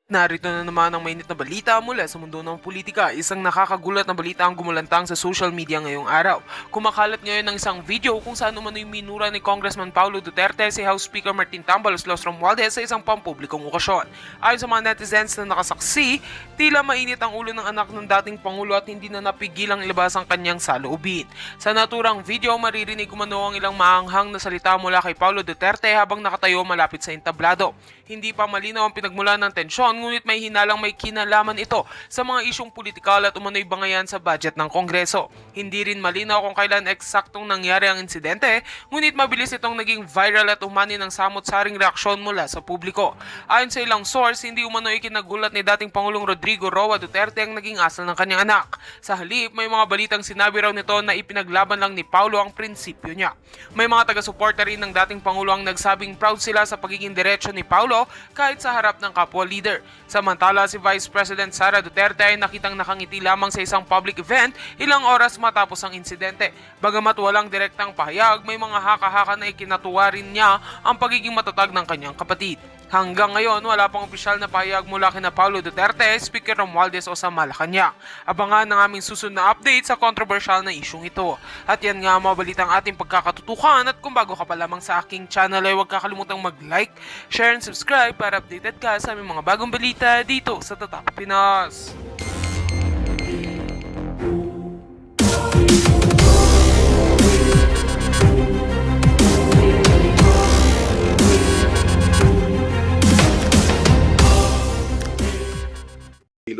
Narito na naman ang mainit na balita mula sa mundo ng politika. Isang nakakagulat na balita ang gumulantang sa social media ngayong araw. Kumakalat ngayon ng isang video kung saan umano'y minura ni Congressman Paulo Duterte si House Speaker Martin Tambalos Los Romualdez sa isang pampublikong okasyon. Ayon sa mga netizens na nakasaksi, tila mainit ang ulo ng anak ng dating Pangulo at hindi na napigilang ilabas ang kanyang saloobin. Sa naturang video, maririnig umano ang ilang maanghang na salita mula kay Paulo Duterte habang nakatayo malapit sa entablado. Hindi pa malinaw ang pinagmulan ng tensyon ngunit may hinalang may kinalaman ito sa mga isyong politikal at umano'y bangayan sa budget ng Kongreso. Hindi rin malinaw kung kailan eksaktong nangyari ang insidente, ngunit mabilis itong naging viral at umani ng samot-saring reaksyon mula sa publiko. Ayon sa ilang source, hindi umano ikinagulat ni dating Pangulong Rodrigo Roa Duterte ang naging asal ng kanyang anak. Sa halip, may mga balitang sinabi raw nito na ipinaglaban lang ni Paulo ang prinsipyo niya. May mga taga-suporta rin ng dating Pangulo ang nagsabing proud sila sa pagiging diretsyo ni Paulo kahit sa harap ng kapwa leader. Samantala, si Vice President Sara Duterte ay nakitang nakangiti lamang sa isang public event ilang oras matapos ang insidente. Bagamat walang direktang pahayag, may mga haka-haka na ikinatuwa rin niya ang pagiging matatag ng kanyang kapatid. Hanggang ngayon, wala pang opisyal na pahayag mula kina Paulo Duterte, Speaker Romualdez o sa Malacanang. Abangan ang aming susunod na update sa kontrobersyal na isyong ito. At yan nga mga balitang ating pagkakatutukan at kung bago ka pa lamang sa aking channel ay huwag kakalimutang mag-like, share and subscribe para updated ka sa aming mga bagong balita dito sa Tatak Pinas.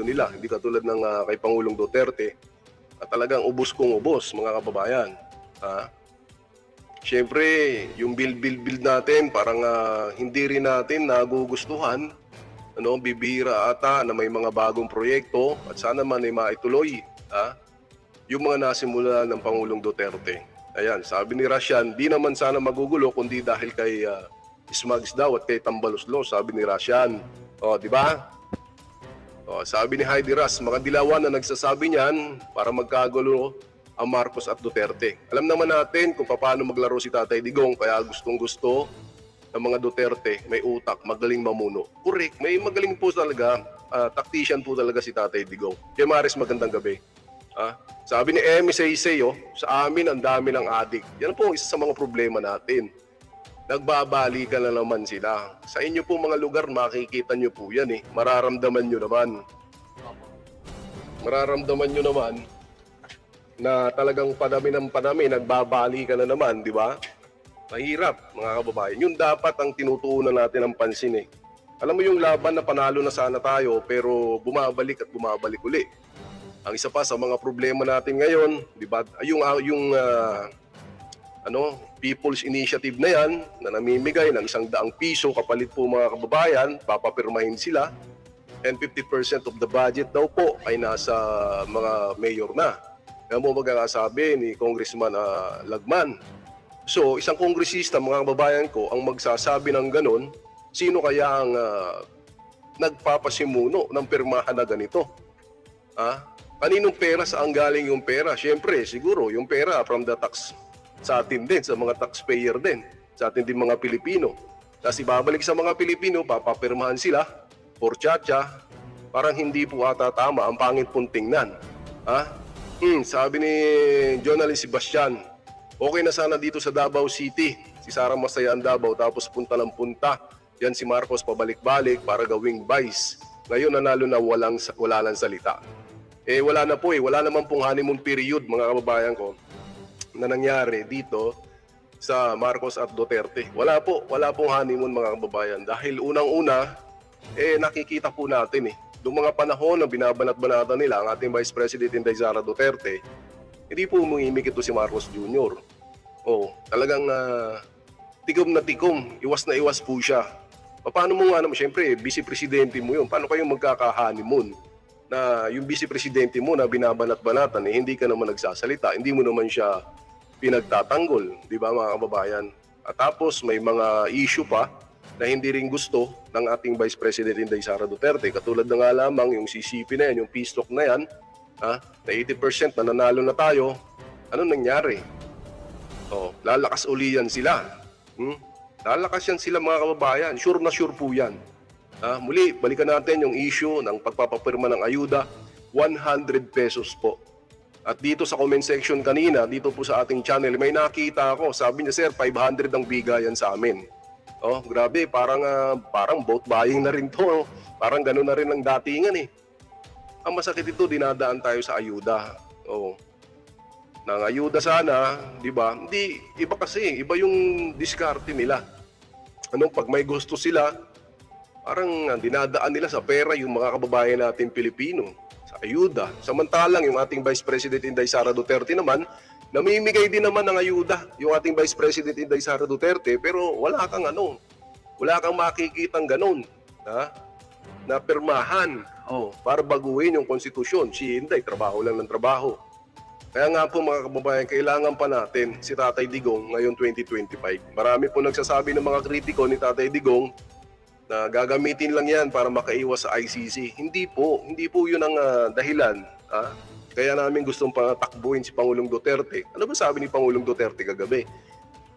Nila, hindi katulad ng kay Pangulong Duterte at talagang ubos kong ubos, mga kababayan. Siyempre, yung build natin, parang hindi rin natin nagugustuhan. Bibihira ata na may mga bagong proyekto at sana man ay maituloy yung mga nasimula ng Pangulong Duterte. Ayan, sabi ni Rasyan, di naman sana magugulo kundi dahil kay Smugs daw at kay Tambaloslos, sabi ni Rasyan. O, di ba? Sabi ni Heidi Ras, mga dilawan na nagsasabi niyan para magkagulo ang Marcos at Duterte. Alam naman natin kung paano maglaro si Tatay Digong, kaya gustong-gusto ng mga Duterte, may utak, magaling mamuno. Correct, may magaling po talaga, tactician po talaga si Tatay Digong. Kaya Maris, magandang gabi. Sabi ni Emmy Saysay, sa amin ang dami ng adik. Yan po isa sa mga problema natin. Nagbabalikan na naman sila. Sa inyo po mga lugar, makikita nyo po yan Mararamdaman nyo naman. Mararamdaman nyo naman na talagang padami ng padami, nagbabalikan na naman, di ba? Mahirap, mga kababayan. Yun dapat ang tinutuunan natin ng pansin Alam mo yung laban na panalo na sana tayo, pero bumabalik at bumabalik uli. Ang isa pa sa mga problema natin ngayon, di ba? People's Initiative na yan, na namimigay ng 100 piso kapalit po mga kababayan, papapirmahin sila, and 50% of the budget daw po ay nasa mga mayor na. Kaya mo magkakasabi ni Congressman Lagman. So, isang kongresista, mga kababayan ko, ang magsasabi ng ganon, sino kaya ang nagpapasimuno ng pirmahan na ganito? Kaninong pera, saan galing yung pera? Siyempre, siguro, yung pera from the tax sa atin din, sa mga taxpayer din, sa atin din mga Pilipino. Tapos ibabalik sa mga Pilipino, papapirmahan sila, for tsa-tsa, parang hindi po ata tama, ang pangit pong tingnan. Sabi ni journalist Sebastian, okay na sana dito sa Davao City, si Sara masaya ang Davao, tapos punta ng punta, yan si Marcos pabalik-balik para gawing vice. Ngayon nanalo na wala lang salita. Wala na po wala naman pong honeymoon period, mga kababayan ko, na nangyari dito sa Marcos at Duterte. Wala pong honeymoon, mga kababayan. Dahil unang-una, nakikita po natin Noong mga panahon na binabanat-banatan nila ang ating Vice President Inday Sara Duterte, hindi po umimik ito si Marcos Jr. Talagang tikom na tikom, iwas na iwas po siya. Paano mo nga naman, siyempre, vice-presidente mo yun. Paano kayong magkaka-honeymoon na yung vice-presidente mo na binabanat-banatan, hindi ka naman nagsasalita, hindi mo naman siya pinagtatanggol, di ba mga kababayan? At tapos may mga issue pa na hindi rin gusto ng ating Vice President Inday Sara Duterte. Katulad na nga lamang yung CCP na yan, yung peace talk na yan, na 80% na nanalo na tayo. Ano nangyari? Lalakas uli yan sila. Lalakas yan sila, mga kababayan. Sure na sure po yan. Muli, balikan natin yung issue ng pagpapapirma ng ayuda, 100 pesos po. At dito sa comment section kanina, dito po sa ating channel, may nakita ako. Sabi niya, sir, 500 ang bigayan sa amin. Oh, grabe, parang vote buying na rin to. Parang gano'n na rin ang datingan eh. Ang masakit ito, dinadaan tayo sa ayuda. Oh. Nang ayuda sana, di ba? Hindi, iba kasi, iba yung diskarte nila. Pag may gusto sila, parang dinadaan nila sa pera yung mga kababayan natin Pilipino sa ayuda. Samantalang yung ating Vice President Inday Sara Duterte naman, namimigay din naman ng ayuda yung ating Vice President Inday Sara Duterte, pero wala kang makikitang ganun, na pirmahan para baguhin yung konstitusyon. Si Inday, trabaho lang ng trabaho. Kaya nga po mga kababayan, kailangan pa natin si Tatay Digong ngayon 2025. Marami po nagsasabi ng mga kritiko ni Tatay Digong na gagamitin lang yan para makaiwas sa ICC. Hindi po yun ang dahilan. Kaya namin gustong patakbuhin si Pangulong Duterte. Ano ba sabi ni Pangulong Duterte kagabi?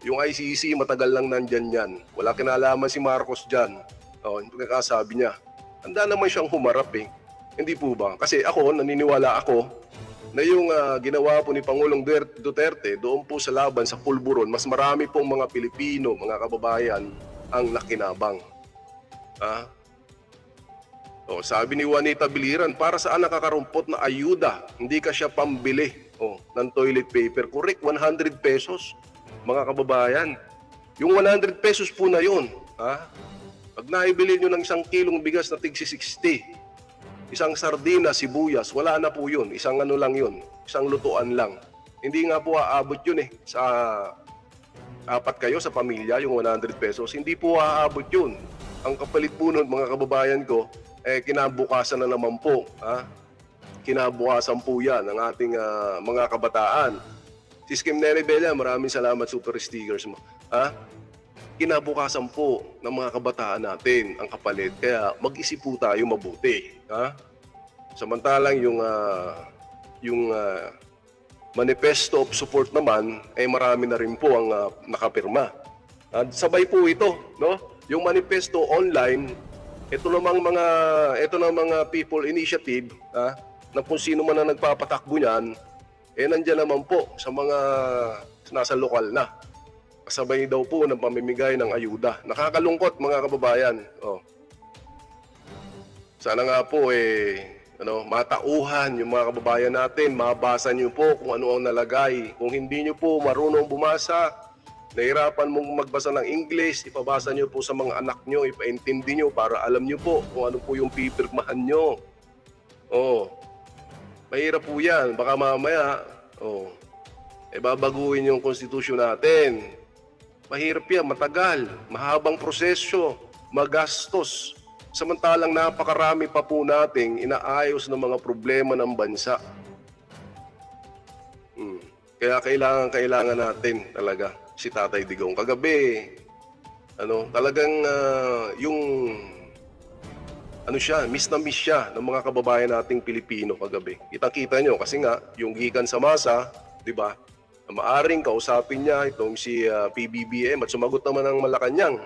Yung ICC matagal lang nandyan yan. Wala kinalaman si Marcos dyan. Yung pagkakasabi niya. Handa naman siyang humarap eh. Hindi po ba? Kasi naniniwala ako na yung ginawa po ni Pangulong Duterte doon po sa laban sa pulburon, mas marami pong mga Pilipino, mga kababayan ang nakinabang. Sabi ni Juanita Biliran, para saan nakakarumpot na ayuda? Hindi ka siya pambili ng toilet paper. Correct, 100 pesos, mga kababayan. Yung 100 pesos po na yun, pag naibili nyo ng 1 kilong bigas na tig 60, isang sardina, sibuyas, wala na po yun. Isang lang yun, isang lutuan lang. Hindi nga po aabot yun sa 4 kayo sa pamilya, yung 100 pesos. Hindi po aabot yun. Ang kapalit po nun, mga kababayan ko, kinabukasan na naman po. Kinabukasan po yan ng ating mga kabataan. Si Skim Neri Bella, maraming salamat, super stickers mo. Kinabukasan po ng mga kabataan natin ang kapalit. Kaya mag-isip po tayo mabuti. Samantalang yung manifesto of support naman, marami na rin po ang nakapirma. Sabay po ito, no? Yung manifesto online, ito namang mga people initiative, na kung sino man ang nagpapatakbo niyan, nandiyan naman po sa mga nasa lokal na. Kasabay daw po ng pamimigay ng ayuda. Nakakalungkot mga kababayan. Sana nga po matauhan yung mga kababayan natin, mabasa niyo po kung ano ang nalagay. Kung hindi niyo po marunong bumasa, nahirapan mong magbasa ng English, ipabasa niyo po sa mga anak niyo, ipaintindi niyo para alam niyo po kung ano po yung pipirmahan niyo. Mahirap po yan. Baka mamaya, babaguhin yung konstitusyon natin. Mahirap yan, matagal, mahabang proseso, magastos. Samantalang napakarami pa po nating inaayos ng mga problema ng bansa. Kaya kailangan natin talaga si Tatay Digong. Kagabi, talagang miss na miss siya ng mga kababayan nating Pilipino kagabi. Kitang-kita nyo kasi nga, yung gikan sa masa, di ba? Maaring kausapin niya itong si PBBM at sumagot naman ng Malacanang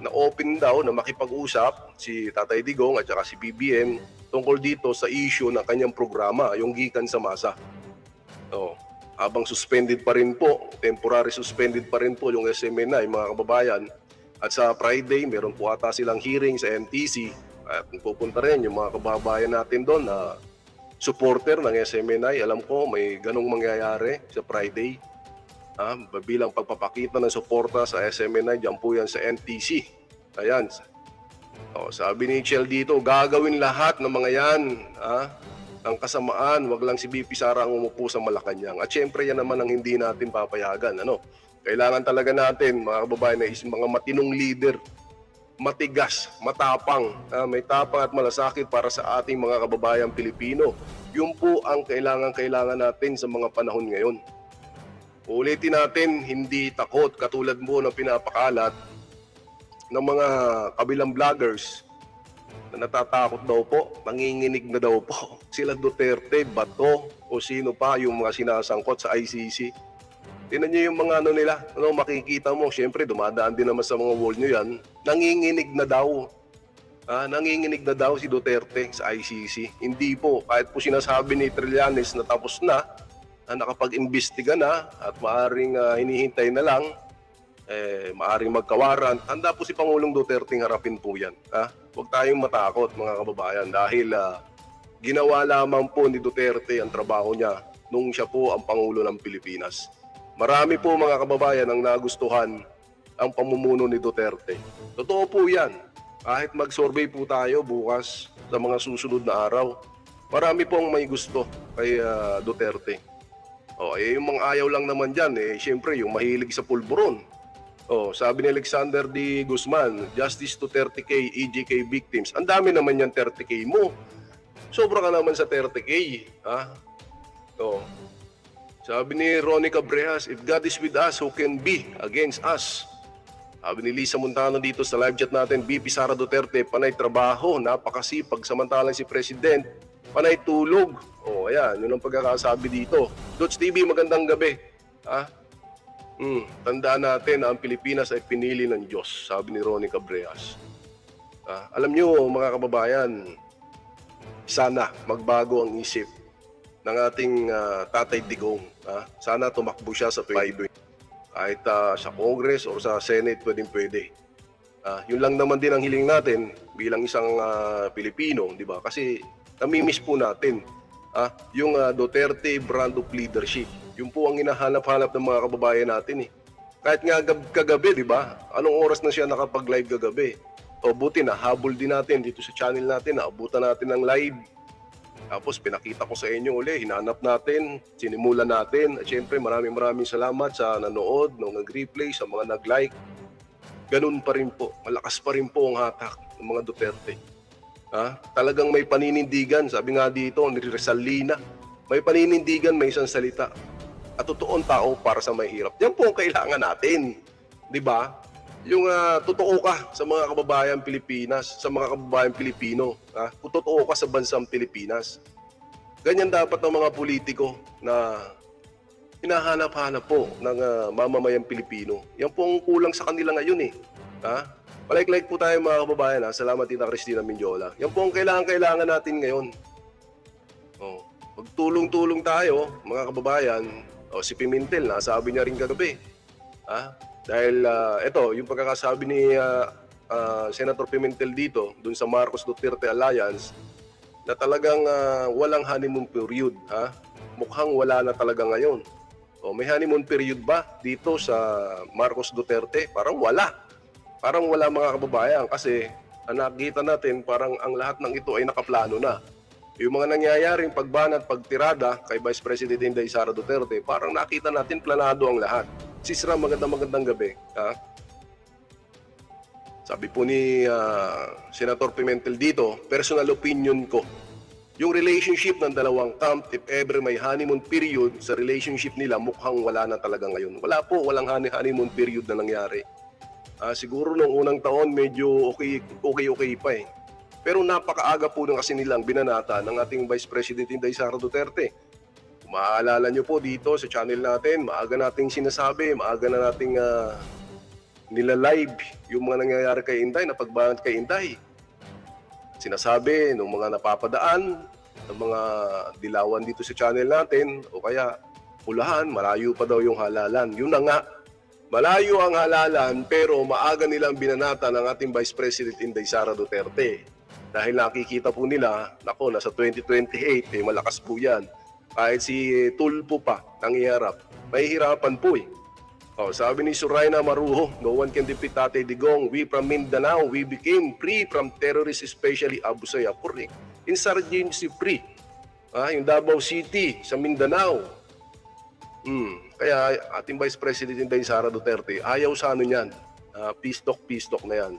na open daw na makipag-usap si Tatay Digong at saka si BBM tungkol dito sa issue ng kanyang programa, yung gikan sa masa. Habang suspended pa rin po, temporary suspended pa rin po yung SMNI, mga kababayan. At sa Friday, meron po ata silang hearing sa NTC at pupunta rin yung mga kababayan natin doon na supporter ng SMNI. Alam ko may ganong mangyayari sa Friday. Bilang pagpapakita ng suporta sa SMNI, dyan po yan sa NTC. Ayan. Sabi ni Chel dito, gagawin lahat ng mga yan. Ang kasamaan, wag lang si BP Sara ang umupo sa Malacanang. At syempre yan naman ang hindi natin papayagan. Kailangan talaga natin, mga kababayan, na mga matinong leader, matigas, matapang, may tapang at malasakit para sa ating mga kababayang Pilipino. Yun po ang kailangan natin sa mga panahon ngayon. Ulitin natin, hindi takot katulad mo ng pinapakalat ng mga kabilang vloggers na natatakot daw po, nanginginig na daw po. Sila Duterte, Bato, o sino pa yung mga sinasangkot sa ICC. Tingnan niyo yung mga nila, makikita mo, syempre dumadaan din naman sa mga wall nyo yan, nanginginig na daw. Nanginginig na daw si Duterte sa ICC. Hindi po. Kahit po sinasabi ni Trillanes na tapos na nakapag-imbestiga na at maaring hinihintay na lang, maaring magkawaran, handa po si Pangulong Duterte harapin po yan. Huwag tayong matakot mga kababayan dahil ginawa lamang po ni Duterte ang trabaho niya nung siya po ang Pangulo ng Pilipinas. Marami po mga kababayan ang nagustuhan ang pamumuno ni Duterte. Totoo po yan. Kahit mag-survey po tayo bukas sa mga susunod na araw, marami pong may gusto kay Duterte. Yung mga ayaw lang naman dyan, siyempre yung mahilig sa pulburon. Sabi ni Alexander D. Guzman, Justice to 30K EJK victims. Ang dami naman yan 30K mo. Sobra ka naman sa 30K. Sabi ni Ronnie Cabrejas, if God is with us, who can be against us? Sabi ni Lisa Montano dito sa live chat natin, BP Sara Duterte, panay trabaho, napakasipag, samantalang si President, panay tulog. Ayan, yun ang pagkakasabi dito. Dots TV, magandang gabi. Tandaan natin na ang Pilipinas ay pinili ng Diyos, sabi ni Ronnie Cabrejas. Alam nyo mga kababayan, sana magbago ang isip ng ating Tatay Digong. Sana tumakbo siya sa 2020. Kahit sa Congress o sa Senate, pwede. Yun lang naman din ang hiling natin bilang isang Pilipino, di ba? Kasi namimiss po natin yung Duterte brand of leadership. Yun po ang hinahanap-hanap ng mga kababayan natin. Kahit nga kagabi, di ba? Anong oras na siya nakapag-live kagabi? Buti na, habol din natin dito sa channel natin, naabutan natin ng live. Tapos pinakita ko sa inyo uli, hinanap natin, sinimulan natin. At syempre maraming salamat sa nanood, nag-replay, sa mga nag-like. Ganun pa rin po, malakas pa rin po ang hatak ng mga Duterte. Talagang may paninindigan, sabi nga dito, ni Rizal Lina, may paninindigan, may isang salita. At totoong tao para sa mahirap. Yan po ang kailangan natin. Di ba? Yung totoo ka sa mga kababayan Pilipinas, sa mga kababayan Pilipino, kung totoo ka sa bansang Pilipinas. Ganyan dapat ng mga politiko na hinahanap-hanap po ng mamamayang Pilipino. Yan po ang kulang sa kanila ngayon . Palike-like po tayo mga kababayan. Salamat Tita Cristina Mindiola. Yan po ang kailangan natin ngayon. Magtulong-tulong tayo mga kababayan. Si Pimentel, nasabi niya rin kagabi. Dahil ito, yung pagkakasabi ni Senator Pimentel dito, dun sa Marcos Duterte Alliance, na talagang walang honeymoon period. Mukhang wala na talaga ngayon. May honeymoon period ba dito sa Marcos Duterte? Parang wala. Parang wala mga kababayan kasi nakikita natin parang ang lahat ng ito ay nakaplano na. Yung mga nangyayaring pagbanat, pagtirada kay Vice President Inday Sara Duterte, parang nakita natin planado ang lahat. Sisra, magandang gabi. Sabi po ni Senator Pimentel dito, personal opinion ko, yung relationship ng dalawang camp, if ever may honeymoon period sa relationship nila, mukhang wala na talaga ngayon. Wala po, walang honeymoon period na nangyari. Siguro nung unang taon, medyo okay pa . Pero napakaaga po nung kasi nilang binanata ng ating Vice President Inday Sara Duterte. Maaalala nyo po dito sa channel natin, maaga nating sinasabi, maaga na nating nila-live yung mga nangyayari kay Inday, na pagbanat kay Inday. Sinasabi ng mga napapadaan, ng mga dilawan dito sa channel natin, o kaya pulahan, malayo pa daw yung halalan. Yun na nga, malayo ang halalan pero maaga nilang binanata ng ating Vice President Inday Sara Duterte. Dahil nakikita po nila, nasa 2028, malakas po yan. Kahit si Tulpo pa nangiharap, mahihirapan po . Sabi ni Suraina Maruho, no one can defeat Tatay Digong. We from Mindanao, we became free from terrorists, especially Abu Sayyaf. Correct. Insurgency free. Yung Davao City sa Mindanao. Kaya ating Vice President Inday Sara Duterte, ayaw sa ano yan. Peace talk na yan.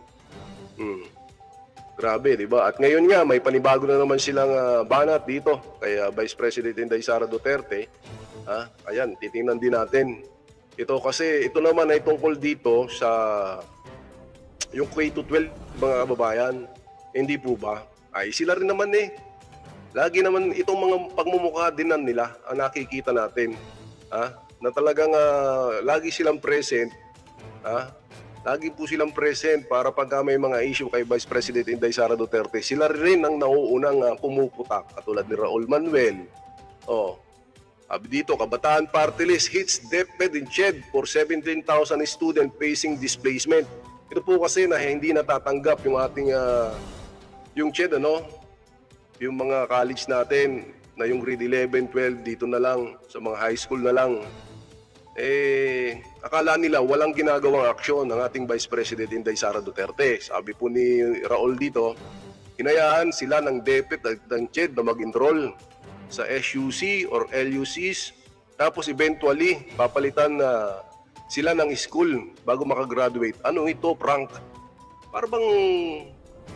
Grabe, di ba? At ngayon nga, may panibago na naman silang banat dito kay Vice President Inday Sara Duterte. Ayan, titingnan din natin. Ito kasi, ito naman ay tungkol dito sa yung K-12, mga kababayan. Hindi po ba? Ay, sila rin naman . Lagi naman itong mga pagmumukha din nila ang nakikita natin. Na talagang lagi silang present. Lagi po silang present para pagka may mga issue kay Vice President Inday Sara Duterte, sila rin ang nauunang pumuputak, katulad ni Raul Manuel. Oh, sabi dito, Kabataan Party List hits DepEd in CHED for 17,000 student facing displacement. Ito po kasi na hindi natatanggap yung ating yung CHED, yung mga college natin na yung grade 11, 12 dito na lang, sa mga high school na lang. Akala nila walang ginagawang aksyon ng ating Vice President Inday Sara Duterte. Sabi po ni Raul dito, hinayaan sila ng DepEd at ng CHED na mag-enroll sa SUC or LUCs, tapos eventually papalitan na sila ng school bago makagraduate. Ano ito, prank? Para bang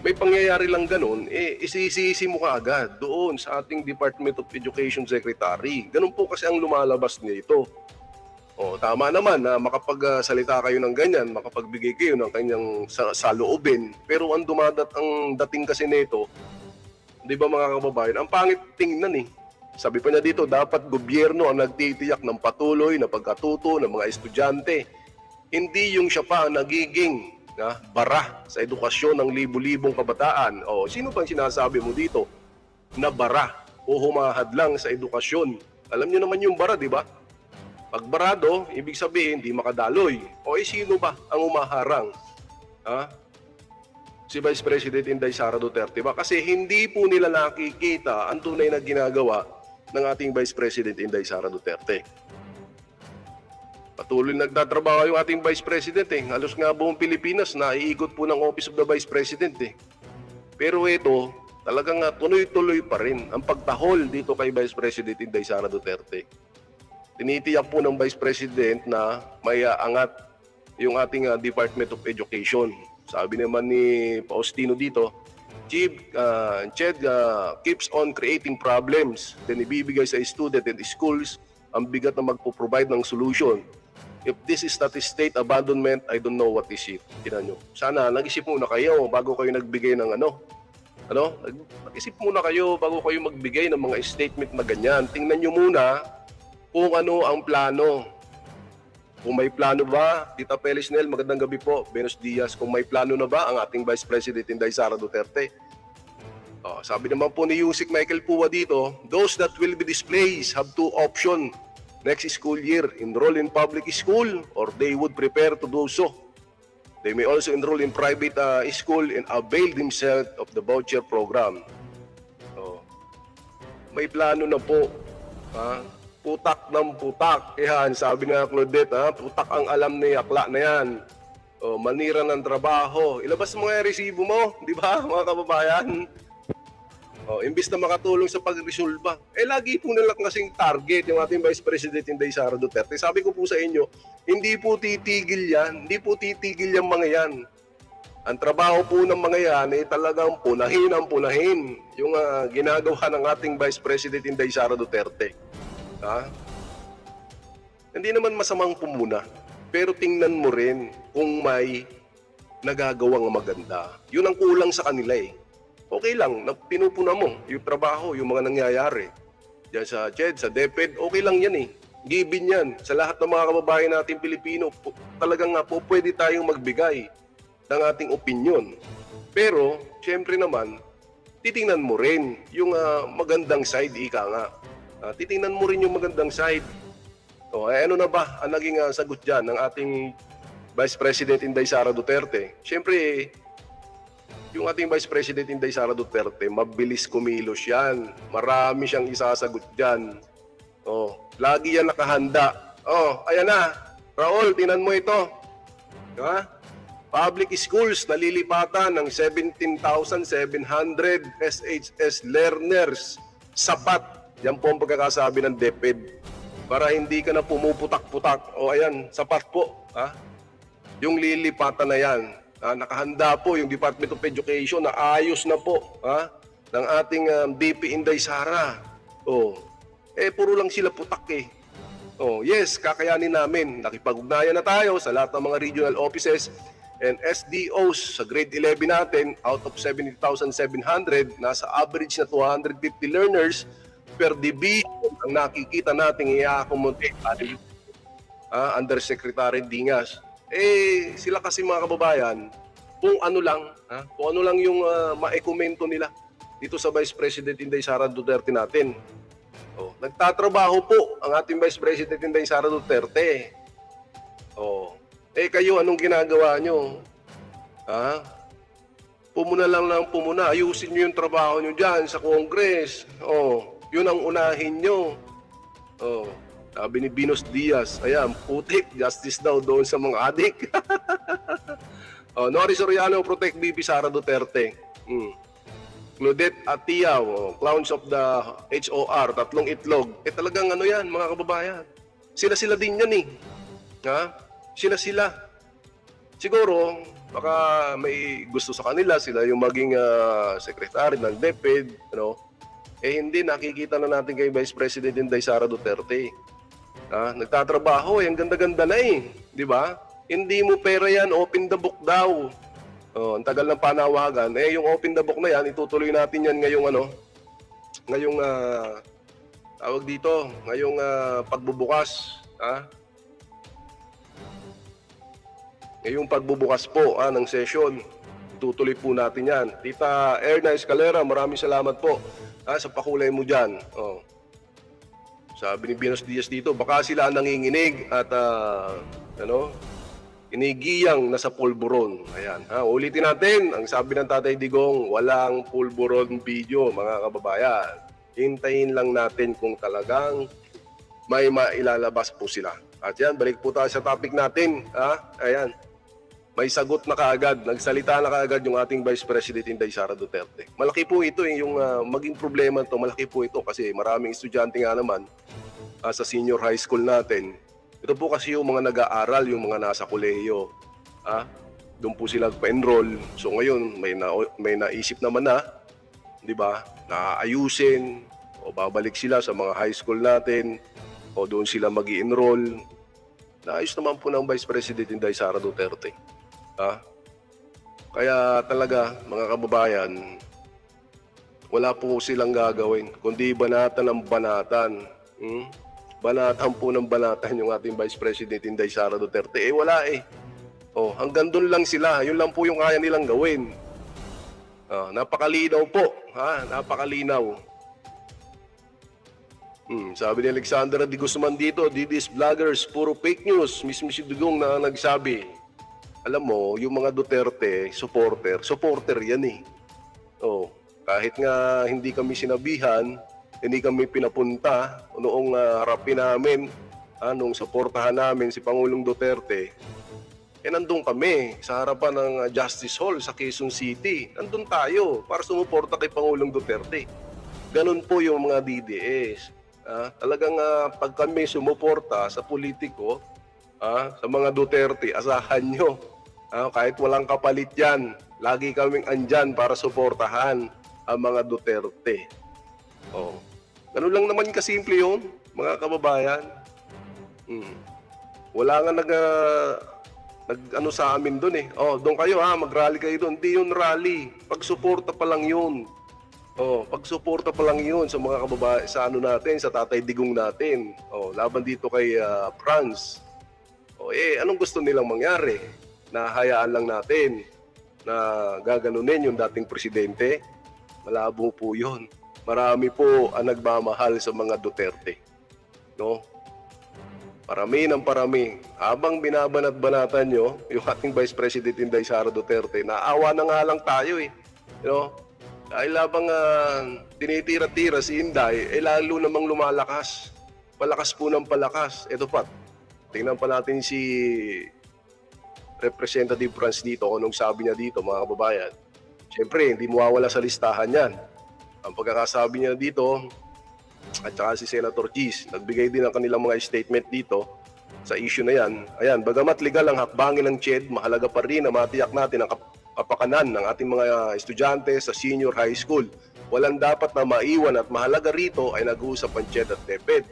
may pangyayari lang ganun, isisisi mo kaagad doon sa ating Department of Education Secretary. Ganun po kasi ang lumalabas niya ito. O, tama naman na makapagsalita kayo ng ganyan, makapagbigay kayo ng kanyang saloobin. Pero ang dating kasi nito, di ba mga kababayan, ang pangit tingnan eh. Sabi pa niya dito, dapat gobyerno ang nagtitiyak ng patuloy na pagkatuto ng mga estudyante. Hindi yung siya pa nagiging bara sa edukasyon ng libu-libong kabataan. O, sino bang sinasabi mo dito na bara o humahadlang sa edukasyon? Alam niyo naman yung bara, di ba? Pag barado, ibig sabihin, hindi makadaloy. O sino ba ang umaharang? Si Vice President Inday Sara Duterte ba? Kasi hindi po nila nakikita ang tunay na ginagawa ng ating Vice President Inday Sara Duterte. Patuloy nagtatrabaho yung ating Vice President Halos nga buong Pilipinas naiikot po ng Office of the Vice President Pero ito, talagang tuloy-tuloy pa rin ang pagtahol dito kay Vice President Inday Sara Duterte. Tinitiyak po ng Vice President na may angat yung ating Department of Education. Sabi naman ni Faustino dito, CHED keeps on creating problems. Then ibibigay sa student and schools ang bigat na magpo-provide ng solution. If this is not state abandonment, I don't know what is it. Tingnan nyo. Sana nag-isip muna kayo bago kayo nagbigay ng Nag-isip muna kayo bago kayo magbigay ng mga statement na ganyan. Tingnan nyo muna kung ano ang plano. Kung may plano ba, Tita Pelisnel, magandang gabi po, Venus Diaz, kung may plano na ba ang ating Vice President Inday Sara Duterte? Sabi naman po ni Yusik Michael Pua dito, those that will be displaced have two options next school year, enroll in public school or they would prepare to do so. They may also enroll in private school and avail themselves of the voucher program. May plano na po. Putak ng putak. Yan, sabi nga Claudette, putak ang alam ni akla na yan. Manira ng trabaho. Ilabas mo nga yung resibo mo, di ba mga kababayan? Imbis na makatulong sa pag-resolba. Lagi po nila kasing target yung ating Vice President Inday Sara Duterte. Sabi ko po sa inyo, hindi po titigil yan. Hindi po titigil yung mga yan. Ang trabaho po ng mga yan ay talagang punahin yung ginagawa ng ating Vice President Inday Sara Duterte. Hindi naman masamang pumuna, pero tingnan mo rin kung may nagagawang maganda. Yun ang kulang sa kanila Okay lang, pinupuna mo yung trabaho, yung mga nangyayari. Diyan sa CHED, sa DepEd, okay lang yan Given yan. Sa lahat ng mga kababayan natin Pilipino, talagang pwede tayong magbigay ng ating opinion. Pero, syempre naman, titingnan mo rin yung magandang side, ika nga. Titingnan mo rin yung magandang side. Ano na ba ang naging sagot dyan ng ating Vice President Inday Sara Duterte? Siyempre, yung ating Vice President Inday Sara Duterte, mabilis kumilos yan. Marami siyang isasagot dyan. Lagi yan nakahanda. Ayan na. Raul, tinan mo ito. Public schools nalilipatan ng 17,700 SHS learners. Sapat. Yan po ang pagkakasabi ng DepEd. Para hindi ka na pumuputak-putak. Ayan, sapat po. Yung lilipatan na yan. Nakahanda po yung Department of Education na ayos na po ng ating DP Inday Sara. Puro lang sila putak yes, kakayanin namin. Nakipag-ugnayan na tayo sa lahat ng mga regional offices and SDOs sa grade 11 natin. Out of 70,700, nasa average na 250 learners per division ang nakikita nating i-accommodate Undersecretary Dingas. Sila kasi mga kababayan, kung ano lang, kung ano lang yung maikomento nila dito sa Vice President Inday Sara Duterte natin. Nagtatrabaho po ang ating Vice President Inday Sara Duterte. Kayo, anong ginagawa nyo? Pumuna lang ng pumuna. Ayusin nyo yung trabaho nyo dyan sa Congress. Yun ang unahin nyo. Sabi ni Binos Diaz, ayan, putik, justice daw doon sa mga adik. Nori Soriano, protect Bibi Sara Duterte. Claudette Atiaw, clowns of the HOR, tatlong itlog. Talagang ano yan, mga kababayan. Sila-sila din yan eh. Sila-sila. Siguro, baka may gusto sa kanila, sila yung maging secretary ng DepEd, hindi, nakikita na natin kay Vice President Inday Sara Duterte. Nagtatrabaho, ang ganda-ganda na eh. Di ba? Hindi mo pera yan, open the book daw. Ang tagal ng panawagan. Yung open the book na yan, itutuloy natin yan ngayong tawag dito, ngayong pagbubukas. Ngayong pagbubukas po ng session, itutuloy po natin yan. Tita Erna Escalera, maraming salamat po sa pakulay mo dyan. Sabi ni Binos Diaz dito, baka sila nanginginig at inigiyang nasa pulburon. Ayan, ulitin natin, ang sabi ng Tatay Digong, walang pulburon video, mga kababayan. Hintayin lang natin kung talagang may mailalabas po sila. At yan, balik po tayo sa topic natin. Ayan, may sagot na kaagad, nagsalita na kaagad yung ating Vice President Inday Sara Duterte. Malaki po ito, yung maging problema to, malaki po ito kasi maraming estudyante nga naman sa senior high school natin. Ito po kasi yung mga nag-aaral, yung mga nasa kolehiyo. Doon po sila pa-enroll. So ngayon, may naisip naman na, di ba, na ayusin o babalik sila sa mga high school natin o doon sila mag-i-enroll. Naayos naman po ng Vice President Inday Sara Duterte. Kaya talaga, mga kababayan, wala po silang gagawin, kundi banatan ng banatan. Banatan po ng banatan yung ating Vice President Inday Sara Duterte. Wala eh. Hanggang doon lang sila. Yun lang po yung kaya nilang gawin. Napakalinaw po. Napakalinaw. Sabi ni Alexandra Di Guzman dito, Didis vloggers, puro fake news. Mismo si Dugong na nagsabi. Alam mo, yung mga Duterte, supporter yan eh. Kahit nga hindi kami sinabihan, hindi kami pinapunta noong harapin namin, nung suportahan namin si Pangulong Duterte, nandun kami sa harapan ng Justice Hall sa Quezon City. Nandun tayo para sumuporta kay Pangulong Duterte. Ganun po yung mga DDS. Talagang pag kami sumuporta sa politiko, sa mga Duterte, asahan nyo. Kahit walang kapalit yan, lagi kaming andyan para suportahan ang mga Duterte. Ganun lang naman kasimple yun, mga kababayan. Wala nga nag sa amin doon eh. Doon kayo mag-rally kayo doon. Hindi yun rally. Pagsuporta pa lang yun. Pagsuporta pa lang yun sa mga kababayan, sa natin, sa Tatay Digong natin. Laban dito kay Franz. Anong gusto nilang mangyari? Na hayaan lang natin na gaganunin yung dating presidente? Malabo po yun. Marami po ang nagmamahal sa mga Duterte. Parami ng parami. Habang binabanat-banatan nyo, yung ating Vice President Inday Sara Duterte, naawa na nga lang tayo eh. Dahil labang tinitira-tira si Inday, lalo namang lumalakas. Palakas po ng palakas. Ito pa, tingnan pa natin si Representative Franz dito, anong sabi niya dito, mga kababayan. Siyempre, hindi mawawala sa listahan yan. Ang pagkakasabi niya dito, at saka si Senator Cheese, nagbigay din ng kanilang mga statement dito sa issue na yan. Ayan, bagamat legal ang hakbangin ng CHED, mahalaga pa rin na matiyak natin ang kapakanan ng ating mga estudyante sa senior high school. Walang dapat na maiwan at mahalaga rito ay nag-uusap ang CHED at DepEd.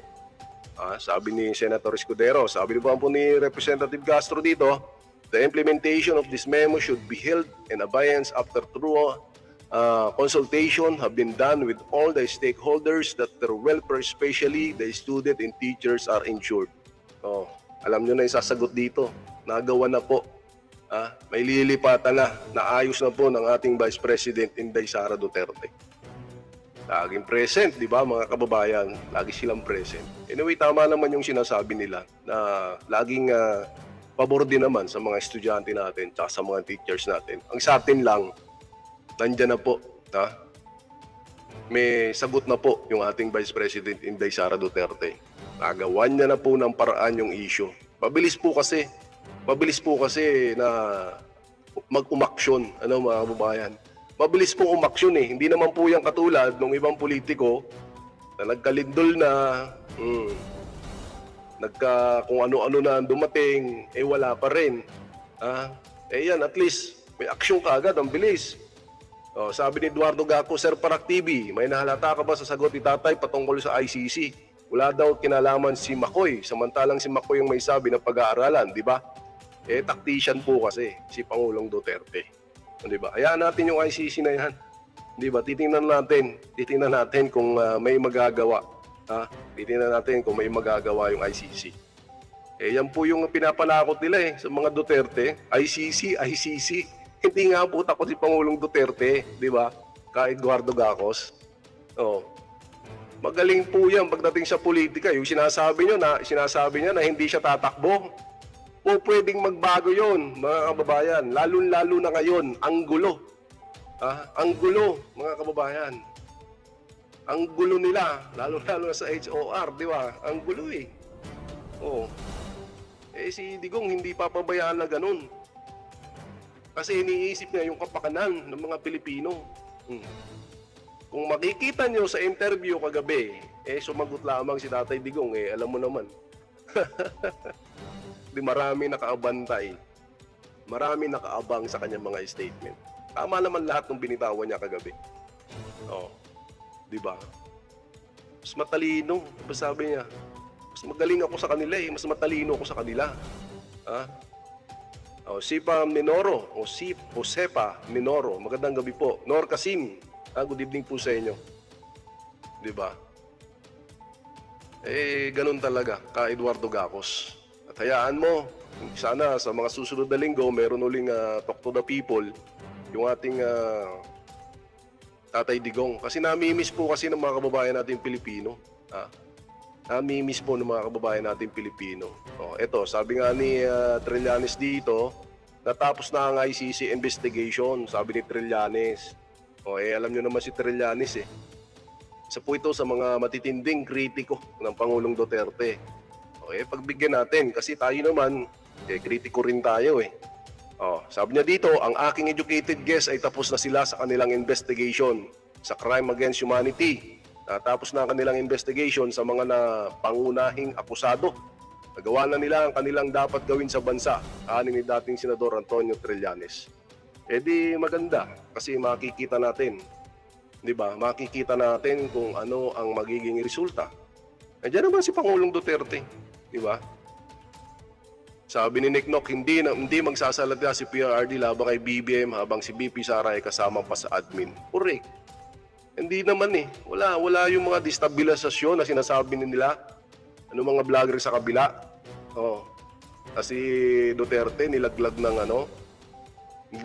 Sabi ni Senator Escudero. Sabi po ni Representative Castro dito, the implementation of this memo should be held in abeyance after thorough consultation have been done with all the stakeholders that their welfare, especially the student and teachers, are ensured. Alam nyo na yung sasagot dito. nagawa na po. May lilipatan na, naayos na po ng ating Vice President Inday Sara Duterte. Laging present, di ba mga kababayan? Lagi silang present. Anyway, tama naman yung sinasabi nila na laging pabor din naman sa mga estudyante natin at sa mga teachers natin. Ang sa atin lang, nandyan na po. May sagot na po yung ating Vice President Inday Sara Duterte. Nagawan niya na po ng paraan yung issue. Mabilis po kasi na mag-umaksyon, mga kababayan. Mabilis pong umaksyon eh. Hindi naman po yan katulad ng ibang politiko na nagkalindol na, kung ano-ano na dumating, wala pa rin. Yan, at least, may aksyon ka agad, ang bilis. Sabi ni Eduardo Gaco, Sir Parak TV, may nahalata ka ba sa sagot ni Tatay patungkol sa ICC? Wala daw kinalaman si McCoy, samantalang si McCoy yung may sabi na pag-aaralan, di ba? Tactician po kasi si Pangulong Duterte. Di ba? Hayaan natin yung ICC na yan. Di ba? Titingnan natin kung may magagawa. Titingnan natin kung may magagawa yung ICC. Yan po yung pinapalakot nila sa mga Duterte. ICC. Hindi nga po takot si Pangulong Duterte, di ba? Kay Eduardo Gacos. Magaling po yan pagdating sa politika. Yung sinasabi niya na hindi siya tatakbo. O pwedeng magbago yon, mga kababayan. Lalo-lalo na ngayon, ang gulo. Ang gulo, mga kababayan. Ang gulo nila, lalo-lalo na sa HOR, di ba? Ang gulo eh. Si Digong hindi papabayaan na ganun. Kasi iniisip niya yung kapakanan ng mga Pilipino. Kung makikita niyo sa interview kagabi, sumagot lamang si Tatay Digong, alam mo naman. Marami nakaabantay. Marami nakaabang sa kanyang mga statement. Tama naman lahat ng binitawan niya kagabi. Di ba? Mas matalino, sabi niya. Mas magaling ako sa kanila mas matalino ako sa kanila. Sipa Minoro o Sepa Minoro. Magandang gabi po. Nor Kasim. Good evening po sa inyo. Di ba? Ganun talaga ka Eduardo Gacos. At hayaan mo, sana sa mga susunod na linggo, meron uling talk to the people, yung ating Tatay Digong. Kasi namimiss po kasi ng mga kababayan natin Pilipino. Namimiss po ng mga kababayan natin Pilipino. Eto, sabi nga ni Trillanes dito, natapos na ang ICC investigation, sabi ni Trillanes. Alam nyo naman si Trillanes Isa po ito sa mga matitinding kritiko ng Pangulong Duterte. Pagbigyan natin kasi tayo naman, kritiko rin tayo sabi niya dito, ang aking educated guess ay tapos na sila sa kanilang investigation sa crime against humanity. Natapos na ang kanilang investigation sa mga pangunahing akusado. Nagawa na nila ang kanilang dapat gawin sa bansa, ani ni dating Senador Antonio Trillanes. Di maganda kasi makikita natin, di ba? Makikita natin kung ano ang magiging resulta. Diyan naman si Pangulong Duterte, di ba? Sabi ni Nick Nock, hindi magsasalita si PRRD laban kay BBM habang si BP Sara ay kasama pa sa admin. Correct. Hindi naman wala yung mga destabilisasyon na sinasabi nila. Mga vlogger sa kabila. Kasi Duterte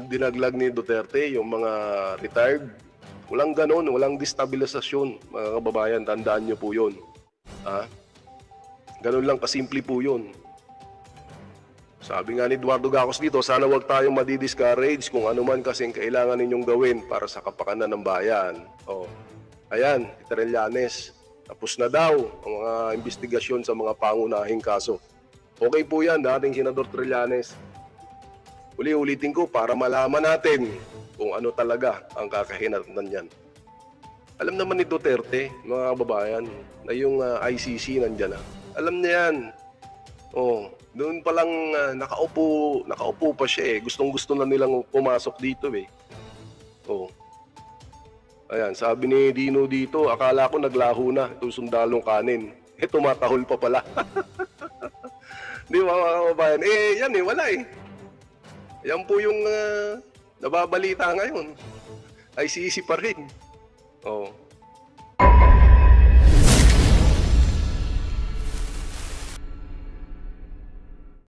dinaglag ni Duterte yung mga retired. Walang ganon, walang destabilisasyon, mga kababayan, tandaan nyo po yun. Ganon lang kasimple po yun. Sabi nga ni Eduardo Gacos dito, sana wag tayong madi-discourage kung ano man kasing kailangan ninyong gawin para sa kapakanan ng bayan. Ayan, Trillanes, tapos na daw ang mga investigasyon sa mga pangunahing kaso. Okay po yan, dating Senador Trillanes. Uli-ulitin ko para malaman natin kung ano talaga ang kakahinatnan niyan. Alam naman ni Duterte, mga kababayan, na yung ICC nandyan na. Alam niya yan. Doon pa lang nakaupo pa siya Gustong-gusto na nilang pumasok dito Ayan, sabi ni Dino dito, akala ko naglaho na itong sundalong kanin. Tumatahol pa pala. Di ba mga kababayan? Yan wala Yan po yung nababalita ngayon. ICC pa rin.